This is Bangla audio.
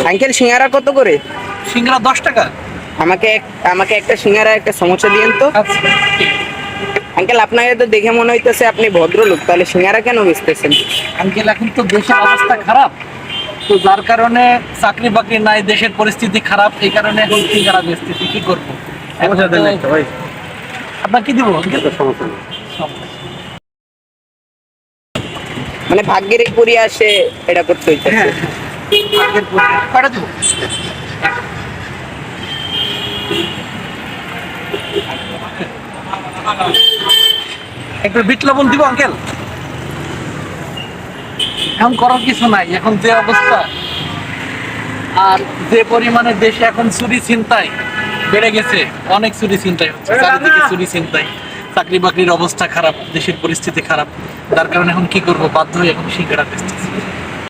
আঙ্কেল সিঙ্গারা কত করে? সিঙ্গারা 10 টাকা। আমাকে একটা সিঙ্গারা একটা সমোসা দিয়েন তো। আচ্ছা, আঙ্কেল আপনাকে তো দেখে মনে হইতেছে আপনি ভদ্রলোক, তাহলে সিঙ্গারা কেন বেচতেছেন? আঙ্কেল এখন তো দেশের অবস্থা খারাপ, তো যার কারণে চাকরি বাকরি নাই, দেশের পরিস্থিতি খারাপ, এই কারণে এখন সিঙ্গারা বেচতেছি। কি করবো? আপনার কি দিব? মানে ভাগ্যের পরিয়ে আসে এটা করতে হইতেছে। হ্যাঁ, কয়টা দিব? একটু বিট লবণ দিব আঙ্কেল? এখন করার কিছু নাই, এখন যে অবস্থা আর যে পরিমাণে দেশে এখন চুরি ছিনতাই বেড়ে গেছে, অনেক চুরি ছিনতাই হচ্ছে, চারিদিকে চুরি ছিনতাই, চাকরি বাকরির অবস্থা খারাপ, দেশের পরিস্থিতি খারাপ, যার কারণে এখন কি করবো, বাধ্য হয়ে এখন সিঙ্গারা বেচতেছি।